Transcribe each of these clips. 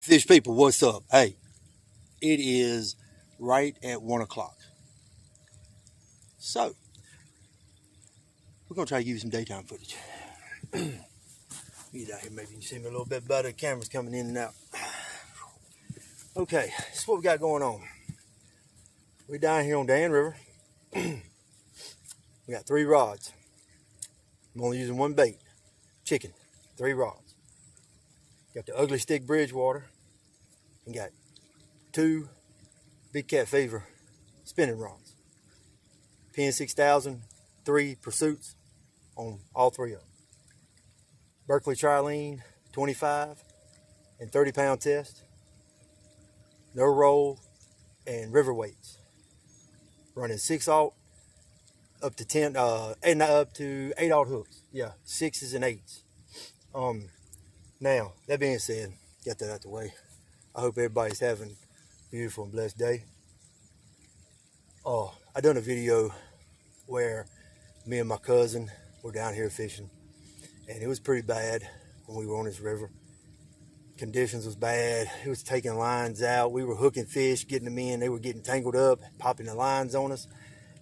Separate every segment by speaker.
Speaker 1: Fish people, what's up? Hey, it is right at 1 o'clock. So, we're going to try to give you some daytime footage. Get out here, maybe you can see me a little bit better. The camera's coming in and out. Okay, this is what we got going on. We're down here on Dan River. We got 3 rods. I'm only using one bait. Chicken. 3 rods. Got the Ugly Stick Bridgewater. And got 2 Big Cat Fever spinning rods. PN6000, 3 pursuits on all 3 of them. Berkeley Trilene, 25 and 30-pound test. No roll and river weights. Running 6/0 up to 10 and up to 8/0 hooks. Yeah, 6s and 8s. Now, that being said, get that out the way. I hope everybody's having a beautiful and blessed day. I done a video where me and my cousin were down here fishing, and it was pretty bad when we were on this river. Conditions was bad. It was taking lines out. We were hooking fish, getting them in. They were getting tangled up, popping the lines on us.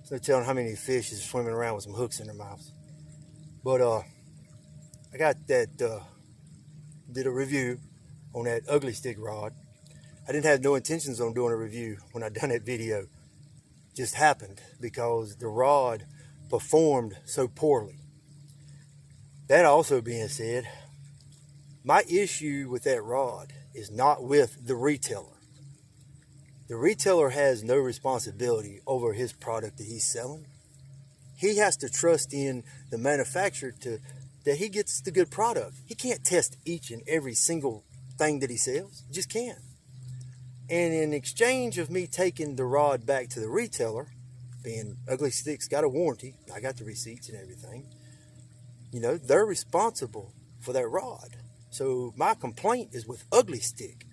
Speaker 1: So no telling how many fish is swimming around with some hooks in their mouths. But I got that, did a review on that Ugly Stick rod. I didn't have no intentions on doing a review when I done that video. Just happened because the rod performed so poorly. That also being said, my issue with that rod is not with the retailer. The retailer has no responsibility over his product that he's selling. He has to trust in the manufacturer that he gets the good product. He can't test each and every single thing that he sells. He just can't. And in exchange of me taking the rod back to the retailer, being Ugly Stick's got a warranty, I got the receipts and everything, you know, they're responsible for that rod. So my complaint is with Ugly Stick.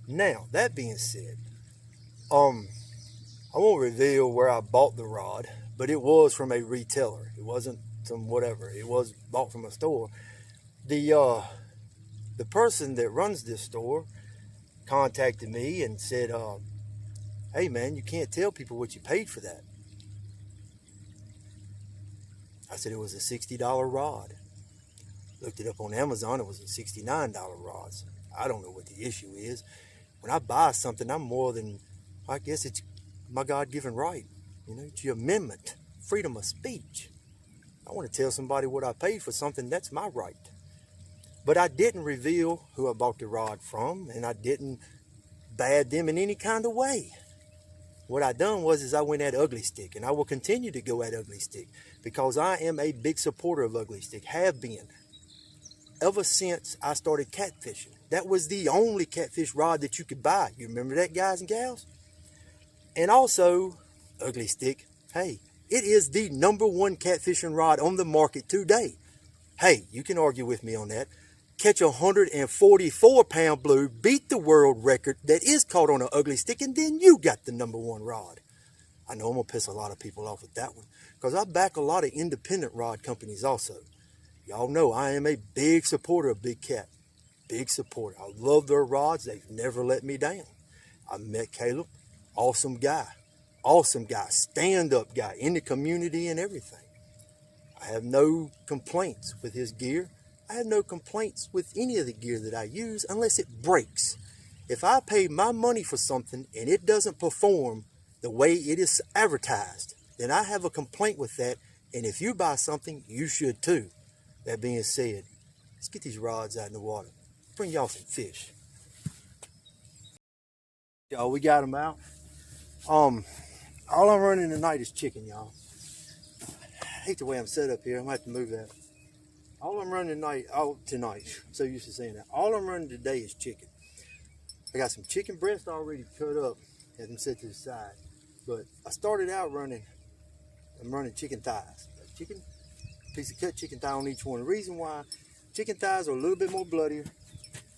Speaker 1: Now, that being said, I won't reveal where I bought the rod, but it was from a retailer. It wasn't some whatever. It was bought from a store. The person that runs this store contacted me and said, hey man, you can't tell people what you paid for that. I said it was a $60 rod. Looked it up on Amazon, it was a $69 rod. I don't know what the issue is. When I buy something, I'm more than, I guess it's my God-given right. You know, it's your amendment, freedom of speech. I want to tell somebody what I paid for something, that's my right. But I didn't reveal who I bought the rod from, and I didn't bad them in any kind of way. What I done was I went at Ugly Stick, and I will continue to go at Ugly Stick because I am a big supporter of Ugly Stick, have been ever since I started catfishing. That was the only catfish rod that you could buy. You remember that, guys and gals? And also, Ugly Stick, hey, it is the #1 catfishing rod on the market today. Hey, you can argue with me on that. Catch a 144-pound blue, beat the world record that is caught on an Ugly Stick, and then you got the #1 rod. I know I'm going to piss a lot of people off with that one because I back a lot of independent rod companies also. Y'all know I am a big supporter of Big Cat. Big supporter. I love their rods. They've never let me down. I met Caleb. Awesome guy. Awesome guy. Stand-up guy in the community and everything. I have no complaints with his gear. I have no complaints with any of the gear that I use unless it breaks. If I pay my money for something and it doesn't perform the way it is advertised, then I have a complaint with that. And if you buy something, you should too. That being said, let's get these rods out in the water. Bring y'all some fish. Y'all, we got them out. All I'm running tonight is chicken, y'all. I hate the way I'm set up here. I'm gonna have to move that. All I'm running tonight, I'm so used to saying that. All I'm running today is chicken. I got some chicken breast already cut up, had them set to the side. But I started out I'm running chicken thighs. Chicken, piece of cut chicken thigh on each one. The reason why chicken thighs are a little bit more bloodier,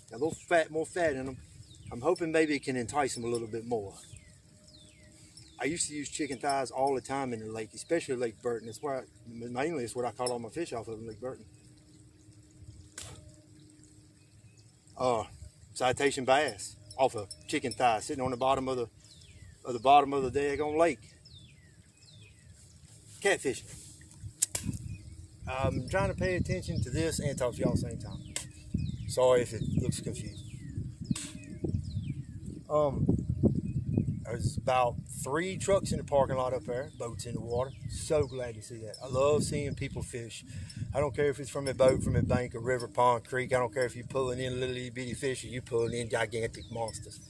Speaker 1: got a little fat, more fat in them. I'm hoping maybe it can entice them a little bit more. I used to use chicken thighs all the time in the lake, especially Lake Burton. That's where mainly it's what I caught all my fish off of in Lake Burton. citation bass off a chicken thigh sitting on the bottom of the daggone lake. Catfishing. I'm trying to pay attention to this and talk to y'all at the same time. Sorry if it looks confusing. There's about 3 trucks in the parking lot up there, boats in the water. So glad to see that. I love seeing people fish. I don't care if it's from a boat, from a bank, a river, pond, creek. I don't care if you're pulling in little itty bitty fish or you pulling in gigantic monsters.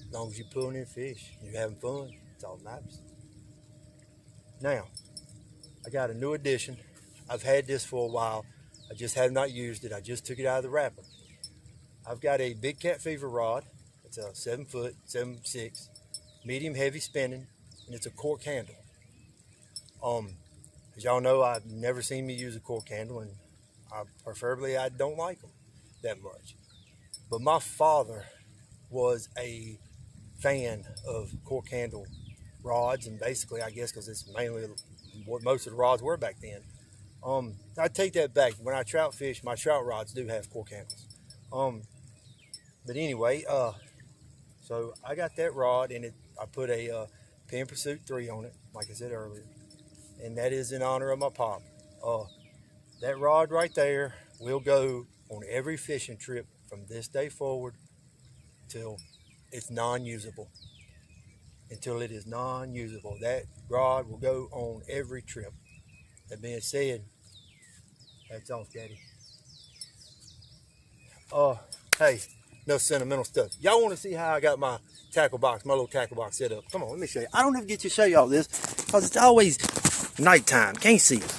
Speaker 1: As long as you're pulling in fish, you're having fun, it's all that matters. Now, I got a new addition. I've had this for a while. I just have not used it. I just took it out of the wrapper. I've got a Big Cat Fever rod. It's a 7 foot, 7'6", medium heavy spinning, and it's a cork handle. As y'all know, I've never seen me use a cork handle, and preferably I don't like them that much. But my father was a fan of cork handle rods, and basically, I guess because it's mainly what most of the rods were back then. I take that back. When I trout fish, my trout rods do have cork handles. But anyway, so I got that rod, and I put a Penn Pursuit 3 on it, like I said earlier, and that is in honor of my pop. That rod right there will go on every fishing trip from this day forward till it's non-usable. Until it is non-usable, that rod will go on every trip. That being said, that's off, Daddy. Hey, no sentimental stuff. Y'all want to see how I got my tackle box, my little tackle box set up? Come on, let me show you. I don't ever get to show y'all this because it's always nighttime. Can't see it.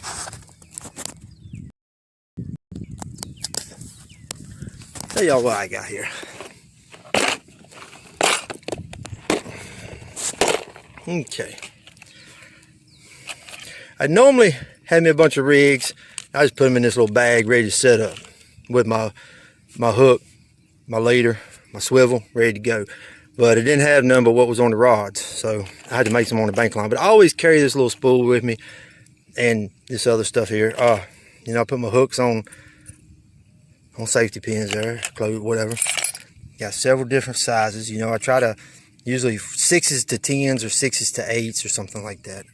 Speaker 1: Tell y'all what I got here. Okay. I normally have me a bunch of rigs. I just put them in this little bag ready to set up with my hook, my leader, my swivel, ready to go. But it didn't have none but what was on the rods, so I had to make some on the bank line. But I always carry this little spool with me and this other stuff here. You know, I put my hooks on safety pins there, close, whatever. Got several different sizes. You know, I try to usually 6s to 10s or 6s to 8s or something like that.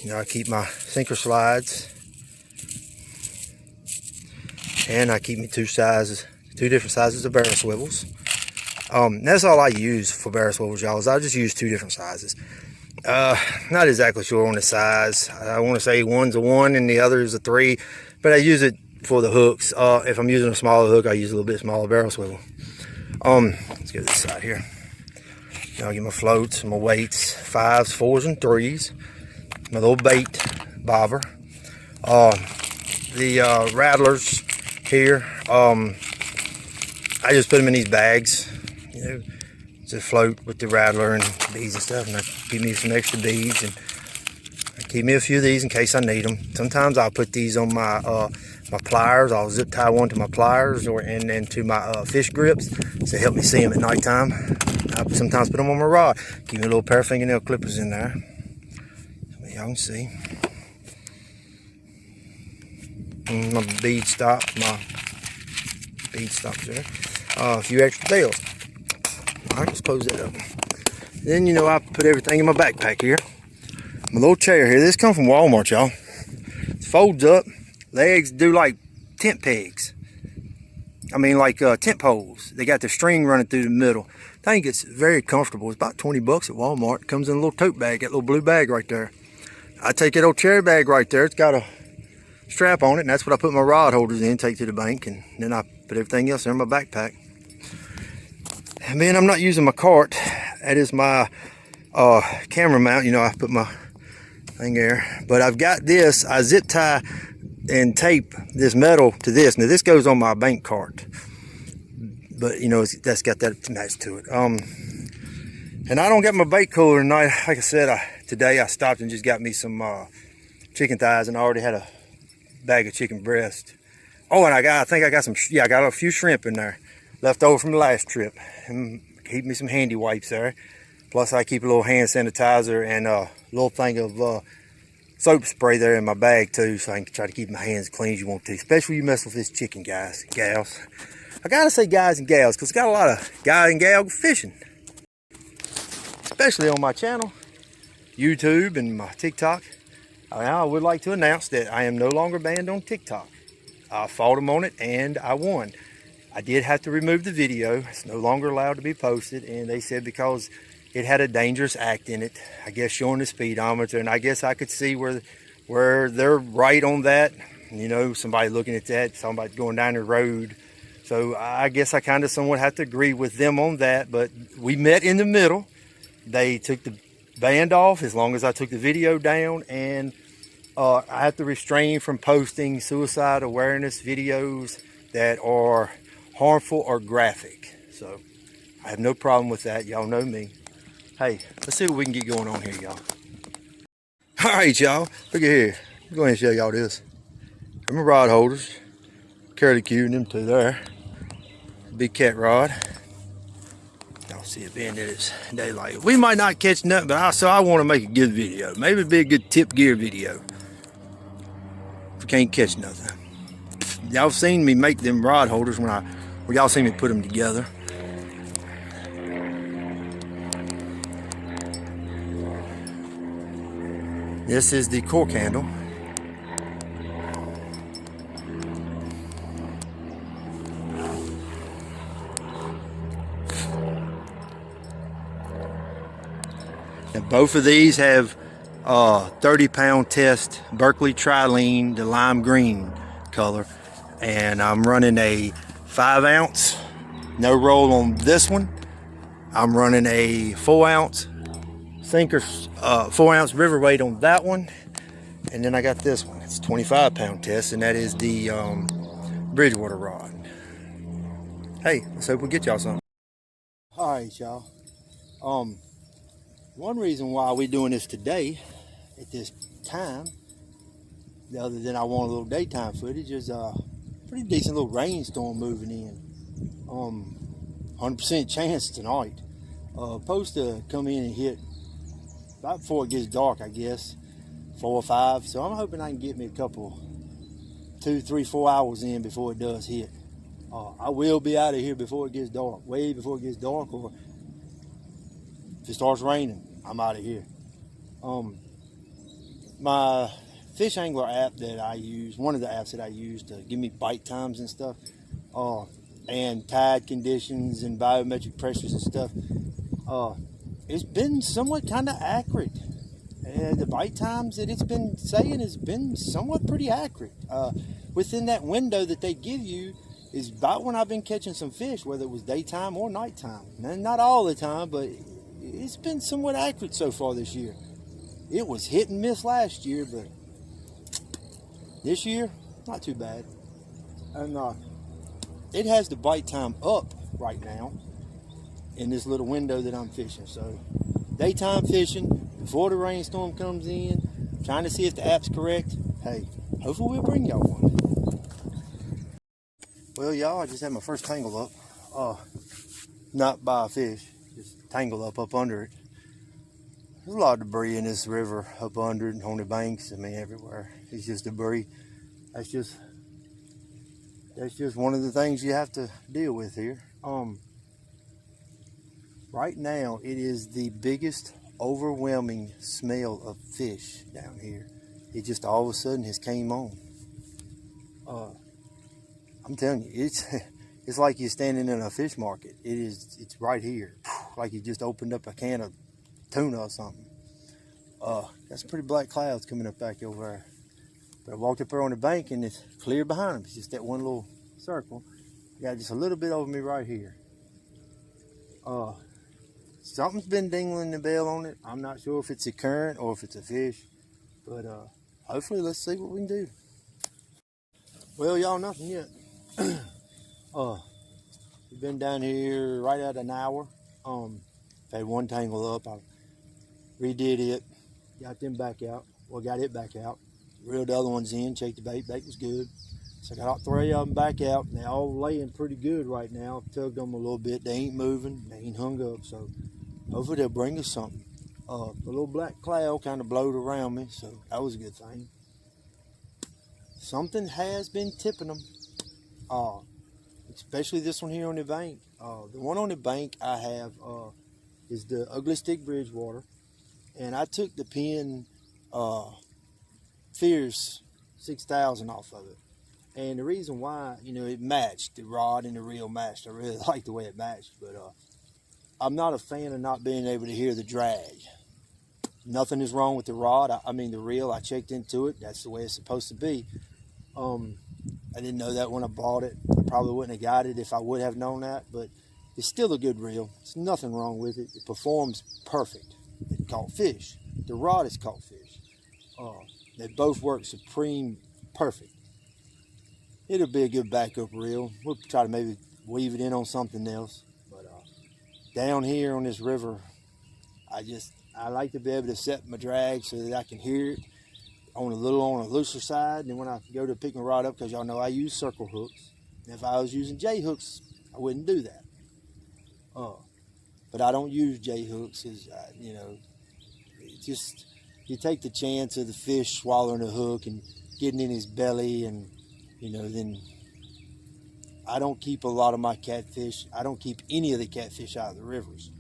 Speaker 1: You know, I keep my sinker slides, and I keep me two different sizes of barrel swivels. That's all I use for barrel swivels, y'all, is I just use 2 different sizes. Not exactly sure on the size. I want to say one's a 1 and the other is a 3, but I use it for the hooks. If I'm using a smaller hook, I use a little bit smaller barrel swivel. Let's go to this side here. Now I get my floats, my weights, 5s, 4s, and 3s. My little bait bobber. The rattlers here. I just put them in these bags. You know, just float with the rattler and beads and stuff, and I keep me some extra beads, and I keep me a few of these in case I need them. Sometimes I'll put these on my my pliers. I'll zip tie one to my pliers and then to my fish grips to help me see them at nighttime. I sometimes put them on my rod. Keep me a little pair of fingernail clippers in there. So y'all can see. And my bead stops there. A few extra bells. Alright, let's close that up. Then, you know, I put everything in my backpack here. My little chair here. This comes from Walmart, y'all. It folds up. Legs do like tent pegs. I mean, like tent poles. They got the string running through the middle. I think it's very comfortable. It's about 20 bucks at Walmart. It comes in a little tote bag, that little blue bag right there. I take that old cherry bag right there. It's got a strap on it, and that's what I put my rod holders in, take to the bank, and then I put everything else in my backpack. And then I'm not using my cart. That is my camera mount. You know, I put my thing there. But I've got this. I zip tie and tape this metal to this. Now this goes on my bank cart, but you know, that's got that match to it. And I don't got my bait cooler tonight. Like I said, today I stopped and just got me some chicken thighs, and I already had a bag of chicken breast. Oh, and I think I got some, I got a few shrimp in there left over from the last trip, and keep me some handy wipes there. Plus I keep a little hand sanitizer and a little thing of soap spray there in my bag too, so I can try to keep my hands clean as you want to, especially when you mess with this chicken, guys, gals. I gotta say guys and gals, because I got a lot of guy and gal fishing, especially on my channel, YouTube and my TikTok. I would like to announce that I am no longer banned on TikTok. I fought them on it and I won. I did have to remove the video. It's no longer allowed to be posted, and they said because it had a dangerous act in it, I guess showing the speedometer, and I guess I could see where they're right on that. You know, somebody looking at that, somebody going down the road. So I guess I kind of somewhat have to agree with them on that, but we met in the middle. They took the band off as long as I took the video down, and I have to refrain from posting suicide awareness videos that are harmful or graphic. So I have no problem with that. Y'all know me. Hey, let's see what we can get going on here, y'all. All right, y'all. Look at here. Go ahead and show y'all this. Them are rod holders. Curly Q and them two there. Big cat rod. Y'all see it being that it's daylight. We might not catch nothing, but I want to make a good video. Maybe it'd be a good tip gear video. If we can't catch nothing. Y'all seen me make them rod holders when y'all seen me put them together. This is the cork handle. And both of these have 30-pound test Berkley Trilene, the lime green color, and I'm running a 5-ounce no roll on this one. I'm running a 4-ounce sinker, 4-ounce river weight on that one, and then I got this one. It's 25-pound test, and that is the Bridgewater rod. Hey, let's hope we get y'all something. All right, y'all. One reason why we're doing this today at this time, other than I want a little daytime footage, is a pretty decent little rainstorm moving in. 100% chance tonight. Supposed to come in and hit right before it gets dark, I guess, 4 or 5. So I'm hoping I can get me a couple, 2, 3, 4 hours in before it does hit. I will be out of here before it gets dark, way before it gets dark, or if it starts raining, I'm out of here. My Fish Angler app that I use, one of the apps that I use to give me bite times and stuff, and tide conditions and biometric pressures and stuff, it's been somewhat kind of accurate. And the bite times that it's been saying has been somewhat pretty accurate. Within that window that they give you is about when I've been catching some fish, whether it was daytime or nighttime. And not all the time, but it's been somewhat accurate so far this year. It was hit and miss last year, but this year, not too bad. And it has the bite time up right now in this little window that I'm fishing. So daytime fishing before the rainstorm comes in, trying to see if the app's correct. Hey, hopefully we'll bring y'all one. Well, y'all, I just had my first tangle up. Not by a fish, just tangle up under it. There's a lot of debris in this river up under it, on the banks. I mean, everywhere. It's just debris. That's just one of the things you have to deal with here. Right now, it is the biggest overwhelming smell of fish down here. It just all of a sudden has came on. I'm telling you, it's like you're standing in a fish market. It's right here, like you just opened up a can of tuna or something. Got some pretty black clouds coming up back over there. But I walked up there on the bank and it's clear behind them. It's just that one little circle. Got just a little bit over me right here. Something's been dingling the bell on it. I'm not sure if it's a current or if it's a fish, but hopefully let's see what we can do. Well, y'all, nothing yet. We've been down here right at an hour. Had one tangle up. I redid it, got them back out. Well, got it back out. Reeled the other ones in, checked the bait. Bait was good. So I got all 3 of them back out. And they're all laying pretty good right now. I've tugged them a little bit. They ain't moving. They ain't hung up. So hopefully they'll bring us something. A little black cloud kind of blowed around me. So that was a good thing. Something has been tipping them. especially this one here on the bank. The one on the bank I have is the Ugly Stick Bridgewater, and I took the Penn Fierce 6000 off of it. And the reason why, you know, it matched, the rod and the reel matched. I really like the way it matched, but I'm not a fan of not being able to hear the drag. Nothing is wrong with the rod. I mean the reel, I checked into it. That's the way it's supposed to be. I didn't know that when I bought it. I probably wouldn't have got it if I would have known that, but it's still a good reel. There's nothing wrong with it. It performs perfect. It caught fish. The rod has caught fish. They both work supreme perfect. It'll be a good backup reel. We'll try to maybe weave it in on something else. But down here on this river, I like to be able to set my drag so that I can hear it on a looser side. And then when I go to pick my rod up, because y'all know I use circle hooks. And if I was using J hooks, I wouldn't do that. But I don't use J hooks, you know, just you take the chance of the fish swallowing the hook and getting in his belly, and you know, then I don't keep a lot of my catfish. I don't keep any of the catfish out of the rivers.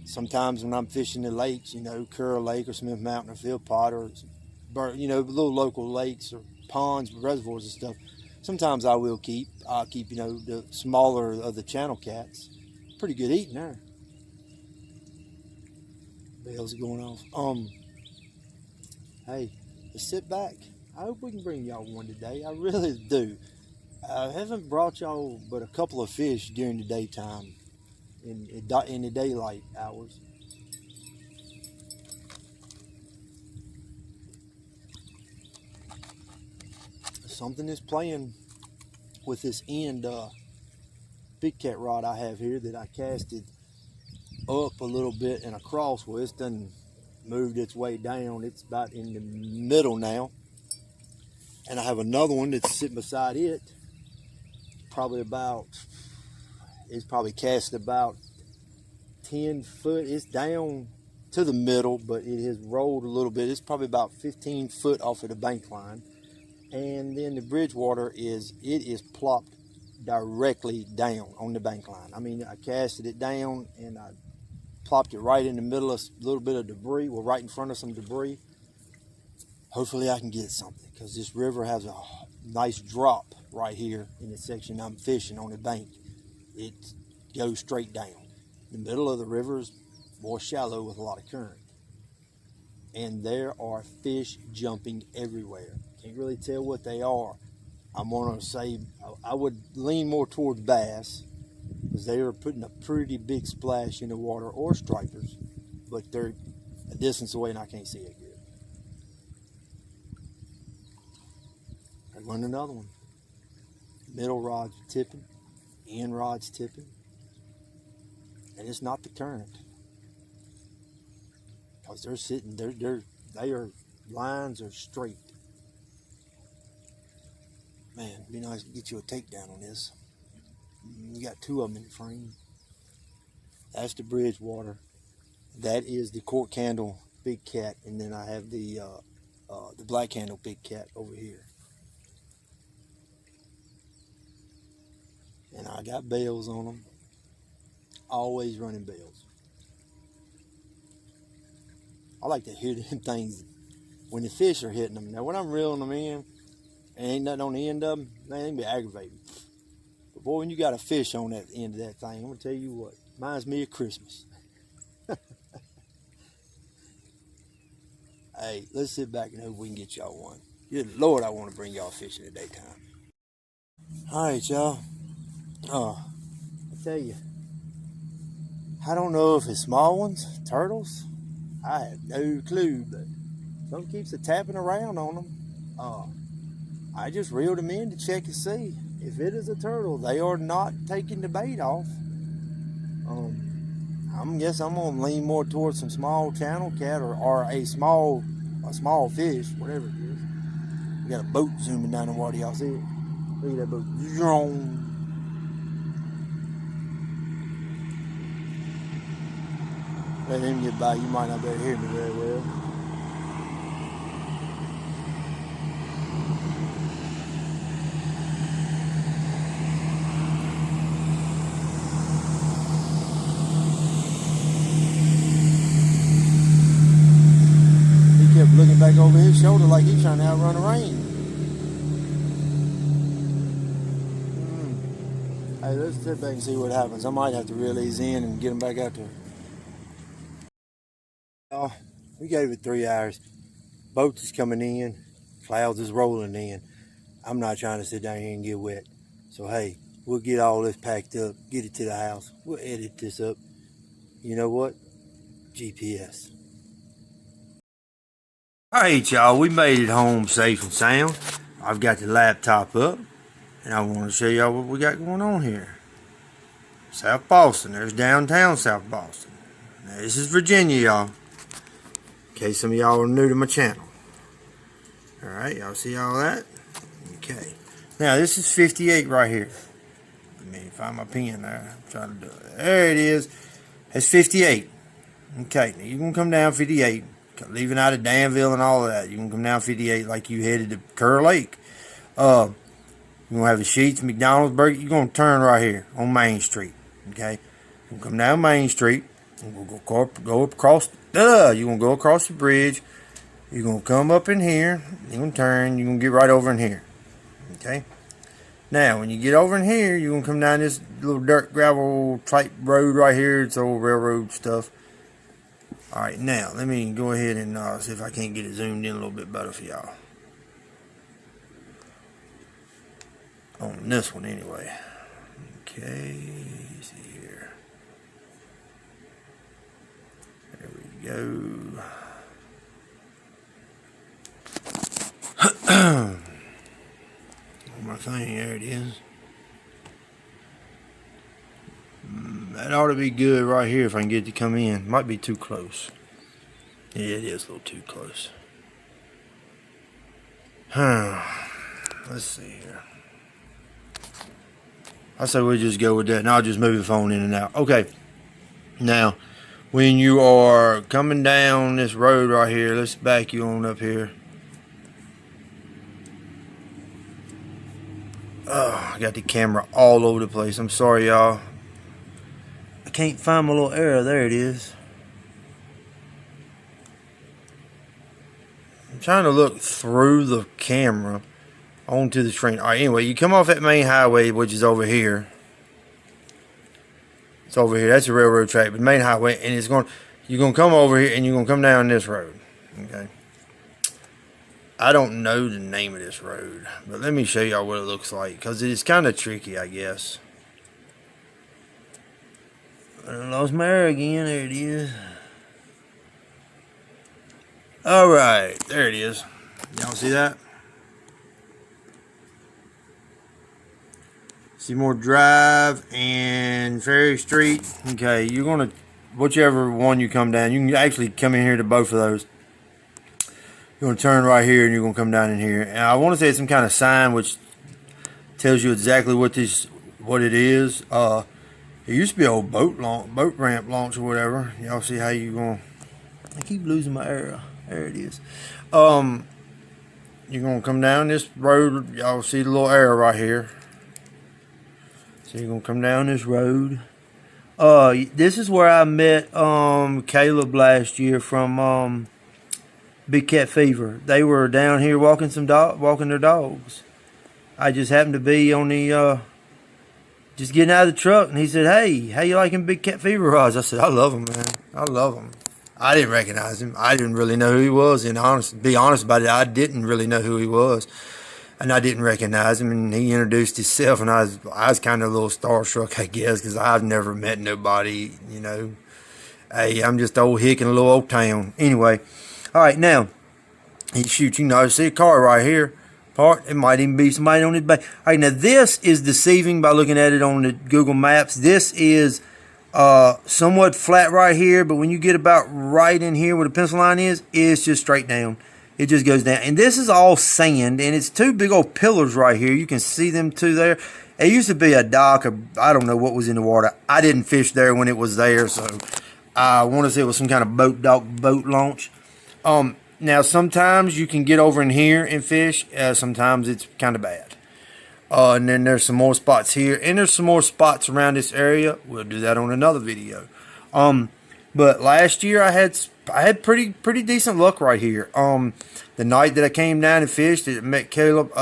Speaker 1: Sometimes when I'm fishing the lakes, you know, Curl Lake or Smith Mountain or Philpott or, you know, little local lakes or ponds, reservoirs and stuff, sometimes I'll keep, you know, the smaller of the channel cats. Pretty good eating there. Bells are going off. Hey, just sit back. I hope we can bring y'all one today. I really do. I haven't brought y'all but a couple of fish during the daytime, in the daylight hours. Something is playing with this end big cat rod I have here that I casted up a little bit and across. Well, it's done moved its way down. It's about in the middle now. And I have another one that's sitting beside it. It's probably cast about 10 foot. It's down to the middle, but it has rolled a little bit. It's probably about 15 foot off of the bank line. And then the Bridgewater is plopped directly down on the bank line. I mean, I casted it down and I plopped it right in the middle of a little bit of debris. Well, right in front of some debris. Hopefully I can get something, because this river has a nice drop right here in the section I'm fishing on the bank. It goes straight down. The middle of the river is more shallow with a lot of current. And there are fish jumping everywhere. Can't really tell what they are. I'm going to say I would lean more towards bass, because they are putting a pretty big splash in the water, or stripers, but they're a distance away and I can't see it good. I run another one. Middle rod's tipping, end rod's tipping, and it's not the current, because they're sitting, lines are straight. Man, it'd be nice to get you a takedown on this. You got two of them in the frame. That's the Bridgewater. That is the cork handle big cat, and then I have the black handle big cat over here. And I got bails on them. Always running bails. I like to hear them things when the fish are hitting them. Now when I'm reeling them in, and ain't nothing on the end of them, man, they can be aggravating. But boy, when you got a fish on that end of that thing, I'm gonna tell you what, reminds me of Christmas. Hey, let's sit back and hope we can get y'all one. Good Lord, I want to bring y'all fish in the daytime. All right, y'all. I tell you, I don't know if it's small ones, turtles. I have no clue, but something keeps a tapping around on them. I just reeled them in to check and see. If it is a turtle, they are not taking the bait off. I guess I'm gonna lean more towards some small channel cat or a small fish, whatever it is. We got a boat zooming down the water, y'all see it? Look at that boat. Let him get by. You might not be able to hear me very well. trying to outrun the rain. Hey, let's sit back and see what happens. I might have to reel these in and get them back out there. Oh, we gave it 3 hours. Boats is coming in. Clouds is rolling in. I'm not trying to sit down here and get wet. So, hey, we'll get all this packed up, get it to the house. We'll edit this up. You know what? GPS. Alright, y'all, we made it home safe and sound. I've got the laptop up, and I want to show y'all what we got going on here. South Boston. There's downtown South Boston. Now, this is Virginia, y'all. In case some of y'all are new to my channel. Alright, y'all see all that? Okay. Now, this is 58 right here. Let me find my pen there. I'm trying to do it. There it is. That's 58. Okay, now you're going to come down 58. Leaving out of Danville and all of that. You're going to come down 58 like you headed to Kerr Lake. You're going to have the Sheetz, McDonald's, Burger. You're going to turn right here on Main Street. Okay? You're going to come down Main Street. We'll go across. You're going to go across the bridge. You're going to come up in here. You're going to turn. You're going to get right over in here. Okay? Now, when you get over in here, you're going to come down this little dirt gravel type road right here. It's old railroad stuff. Alright, now, let me go ahead and see if I can't get it zoomed in a little bit better for y'all. On this one, anyway. Okay, let's see here. There we go. My thing, there it is. That ought to be good right here if I can get it to come in. Might be too close. Yeah, it is a little too close. Let's see here. I say we just go with that, and I'll just move the phone in and out. Okay. Now, when you are coming down this road right here, let's back you on up here. Oh, I got the camera all over the place. I'm sorry, y'all. I can't find my little arrow. There it is. I'm trying to look through the camera onto the screen. All right, anyway, you come off that main highway, which is over here. It's over here. That's a railroad track, but main highway, and you're going to come over here, and you're going to come down this road. Okay. I don't know the name of this road, but let me show y'all what it looks like, because it's kind of tricky, I guess. I lost my arrow again. There it is. Alright, there it is. Y'all see that? Seymour Drive and Ferry Street. Okay, you're going to, whichever one you come down, you can actually come in here to both of those. You're going to turn right here and you're going to come down in here. And I want to say it's some kind of sign which tells you exactly what it is. It used to be an old boat ramp launch or whatever. Y'all see how you going? I keep losing my arrow. There it is. You're going to come down this road. Y'all see the little arrow right here. So you're going to come down this road. This is where I met Caleb last year from Big Cat Fever. They were down here walking their dogs. I just happened to be on the just getting out of the truck, and he said, "Hey, how you liking Big Cat Fever rods?" I said, "I love them, man. I love them." I didn't recognize him. I didn't really know who he was, and be honest about it, I didn't really know who he was, and I didn't recognize him. And he introduced himself, and I was kind of a little starstruck, I guess, because I've never met nobody. You know, hey, I'm just old hick in a little old town. Anyway, all right, now he shoots. You know, I see a car right here. It might even be somebody on his back. All right, now this is deceiving by looking at it on the Google Maps. This is somewhat flat right here, but when you get about right in here where the pencil line is, it's just straight down. It just goes down. And this is all sand, and it's two big old pillars right here. You can see them two there. It used to be a dock, or I don't know what was in the water. I didn't fish there when it was there, so I want to say it was some kind of boat launch. Now, sometimes you can get over in here and fish. Sometimes it's kind of bad. And then there's some more spots here. And there's some more spots around this area. We'll do that on another video.
Speaker 2: But last year I had pretty decent luck right here. The night that I came down and fished, I met Caleb,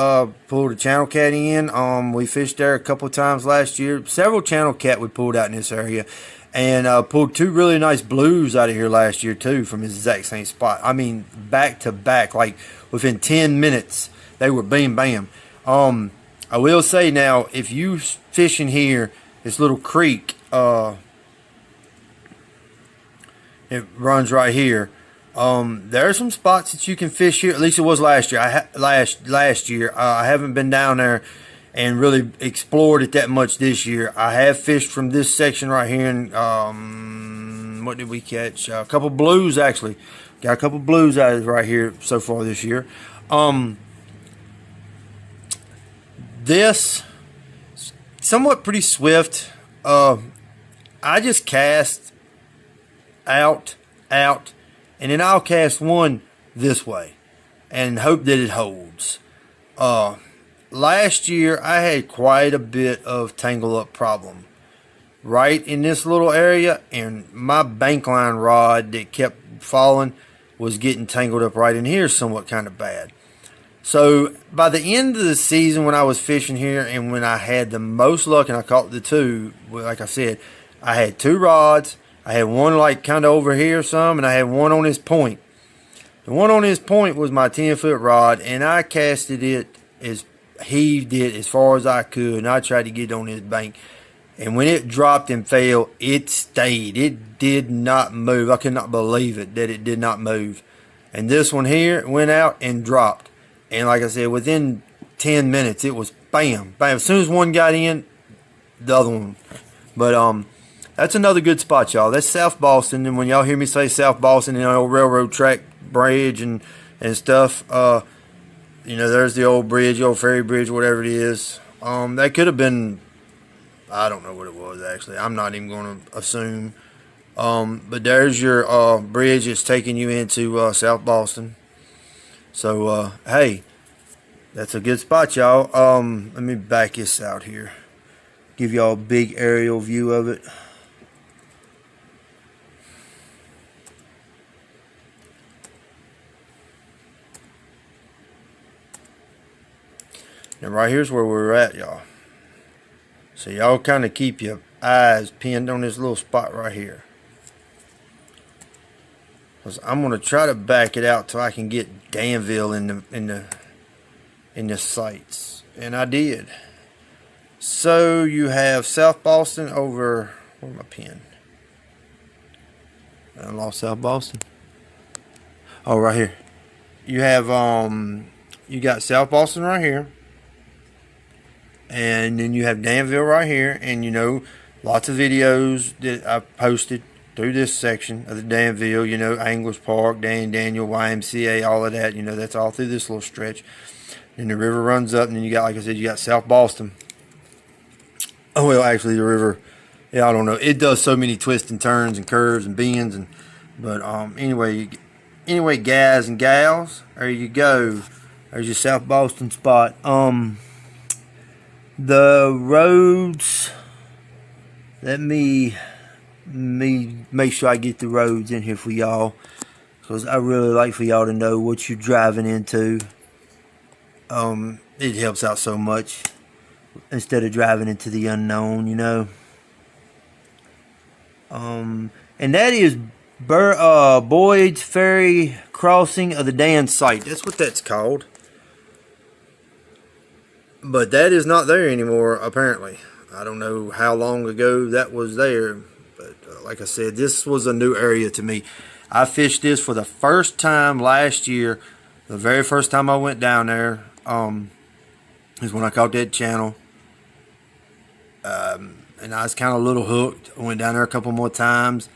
Speaker 2: pulled a channel cat in. We fished there a couple of times last year. Several channel cat we pulled out in this area. And pulled 2 really nice blues out of here last year too from this exact same spot. I mean, back to back, like within 10 minutes, they were bam bam. I will say now, if you fishing here, this little creek, it runs right here. There are some spots that you can fish here. At least it was last year. Last year, I haven't been down there and really explored it that much this year. I have fished from this section right here, and what did we catch? A couple blues actually. Got a couple blues out of right here so far this year. This somewhat pretty swift. I just cast out, and then I'll cast one this way and hope that it holds. Last year I had quite a bit of tangle up problem right in this little area, and my bank line rod that kept falling was getting tangled up right in here somewhat kind of bad. So by the end of the season, when I was fishing here and when I had the most luck and I caught the 2, like I said, I had 2 rods. I had one like kind of over here some, and I had one on this point. The one on this point was my 10-foot rod, and I casted it, heaved it as far as I could, and I tried to get it on this bank. And when it dropped and fell, it stayed. It did not move. I could not believe it that it did not move. And this one here went out and dropped. And like I said, within 10 minutes, it was bam, bam. As soon as one got in, the other one. But that's another good spot, y'all. That's South Boston. And when y'all hear me say South Boston, you know, old railroad track bridge and stuff, you know, there's the old bridge, old ferry bridge, whatever it is. That could have been, I don't know what it was actually. I'm not even going to assume. But there's your bridge that's taking you into South Boston. So, hey, that's a good spot, y'all. Let me back this out here. Give y'all a big aerial view of it. And right here's where we're at, y'all. So y'all kind of keep your eyes pinned on this little spot right here. Cause I'm gonna try to back it out till I can get Danville in the sights, and I did. So you have South Boston over. Where's my pen? I lost South Boston. Oh, right here. You have you got South Boston right here, and then you have Danville right here, and you know, lots of videos that I've posted through this section of the Danville, you know, Anglers Park, Dan Daniel, YMCA, all of that, you know, that's all through this little stretch. And the river runs up, and then you got, like I said, you got South Boston. Oh, well, actually, the river, yeah, I don't know. It does so many twists and turns and curves and bends, but anyway, guys and gals, there you go. There's your South Boston spot. The roads, let me make sure I get the roads in here for y'all, because I really like for y'all to know what you're driving into. It helps out so much instead of driving into the unknown, you know. And that is Boyd's Ferry Crossing of the Dan site. That's what that's called. But that is not there anymore, apparently. I don't know how long ago that was there. But like I said, this was a new area to me. I fished this for the first time last year. The very first time I went down there is when I caught that channel. And I was kind of a little hooked. I went down there a couple more times.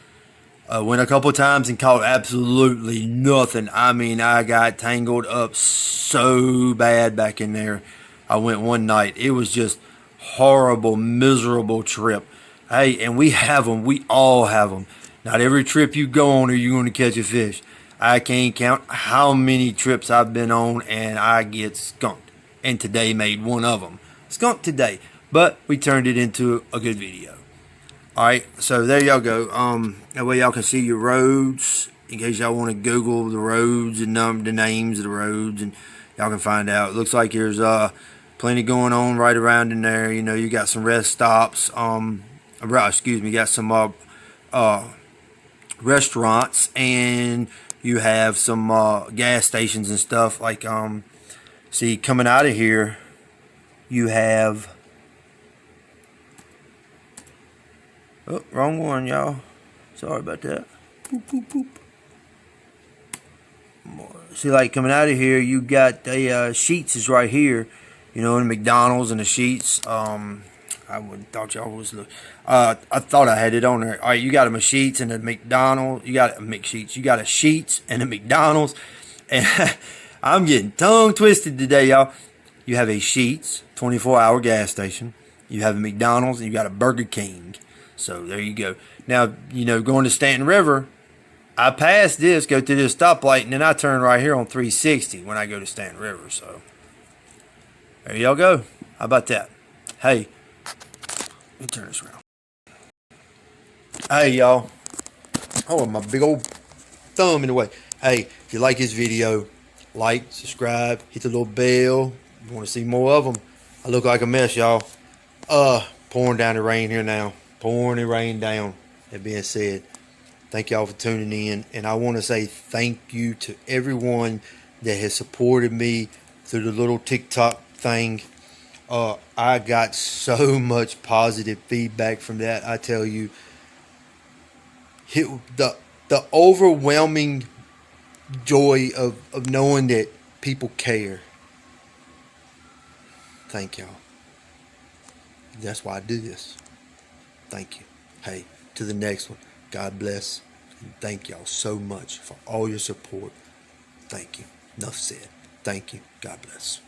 Speaker 2: Went a couple times and caught absolutely nothing. I mean, I got tangled up so bad back in there. I went one night. It was just horrible, miserable trip. Hey, and we have them. We all have them. Not every trip you go on are you going to catch a fish. I can't count how many trips I've been on and I get skunked. And today made one of them. Skunked today. But we turned it into a good video. All right, so there y'all go. That way y'all can see your roads in case y'all want to Google the roads and the names of the roads, and y'all can find out. It looks like there's plenty going on right around in there. You know, you got some rest stops. Excuse me, you got some restaurants, and you have some gas stations and stuff. Like see, coming out of here, you have. Oh, wrong one, y'all. Sorry about that. Boop, boop, boop. See, like coming out of here, you got the Sheetz is right here. You know, the McDonald's and the Sheetz. I would thought y'all was look. I thought I had it on there. All right, you got a Sheetz and a McDonald's. You got a McSheetz. You got a Sheetz and a McDonald's. And I'm getting tongue twisted today, y'all. You have a Sheetz 24-hour gas station. You have a McDonald's and you got a Burger King. So there you go. Now, you know, going to Stanton River, I pass this, go through this stoplight, and then I turn right here on 360 when I go to Stanton River. So there y'all go. How about that? Hey, let me turn this around. Hey, y'all. Oh, my big old thumb in the way. Hey, if you like this video, like, subscribe, hit the little bell. If you want to see more of them. I look like a mess, y'all. Pouring down the rain here now. Pouring the rain down. That being said, thank y'all for tuning in. And I want to say thank you to everyone that has supported me through the little TikTok thing. I got so much positive feedback from that. I tell you, the overwhelming joy of knowing that people care. Thank y'all. That's why I do this. Thank you. Hey, to the next one. God bless. And thank y'all so much for all your support. Thank you. Enough said. Thank you. God bless.